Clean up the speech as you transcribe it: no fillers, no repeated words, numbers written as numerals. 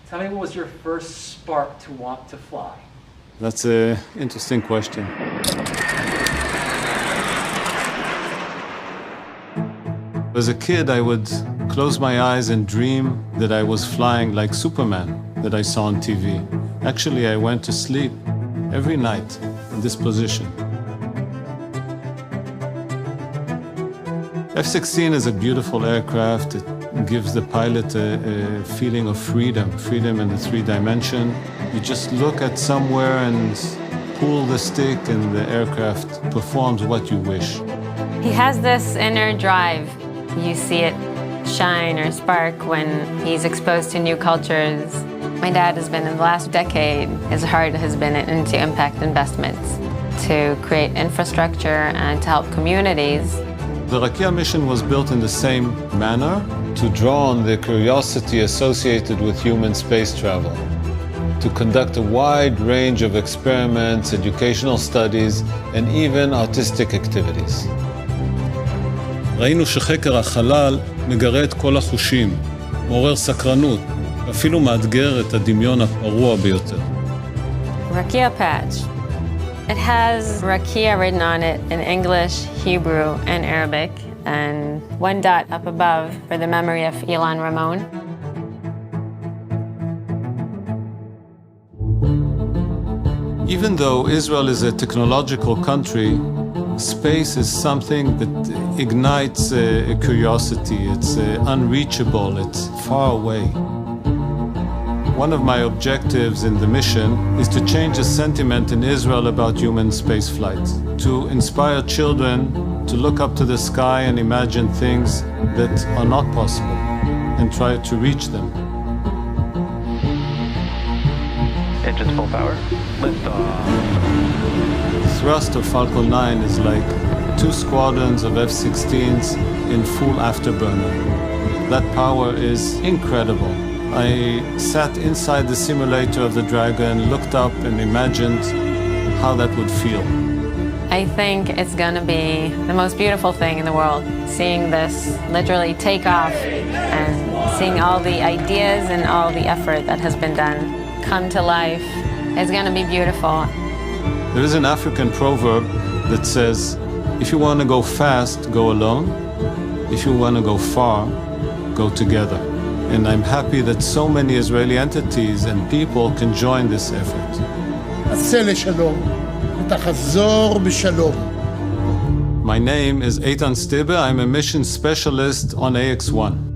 Tell me, what was your first spark to want to fly? That's an interesting question. As a kid, I would close my eyes and dream that I was flying like Superman that I saw on TV. Actually, I went to sleep every night in this position. F-16 is a beautiful aircraft. It gives the pilot a feeling of freedom in the 3-dimension. You just look at somewhere and pull the stick and the aircraft performs what you wish. He has this inner drive. You see it shine or spark when he's exposed to new cultures. My dad has been, in the last decade, his heart has been into impact investments to create infrastructure and to help communities. The Rakia mission was built in the same manner to draw on the curiosity associated with human space travel, to conduct a wide range of experiments, educational studies, and even artistic activities. ראינו שחקר החלל מגרה את כל החושים, מעורר סקרנות, ואפילו מאתגר את הדמיון הפרוע ביותר. Rakia patch. It has Rakia written on it in English, Hebrew, and Arabic, and one dot up above for the memory of Ilan Ramon. Even though Israel is a technological country, space is something that ignites a curiosity. It's unreachable, it's far away. One of my objectives in the mission is to change the sentiment in Israel about human spaceflight, to inspire children to look up to the sky and imagine things that are not possible and try to reach them. Engines full power. Lift off. The thrust of Falcon 9 is like 2 squadrons of F-16s in full afterburner. That power is incredible. I sat inside the simulator of the Dragon, looked up and imagined how that would feel. I think it's going to be the most beautiful thing in the world, seeing this literally take off and seeing all the ideas and all the effort that has been done come to life. It's going to be beautiful. There is an African proverb that says, if you want to go fast, go alone. If you want to go far, go together. And I'm happy that so many Israeli entities and people can join this effort. My name is Eytan Stibbe. I'm a mission specialist on AX-1.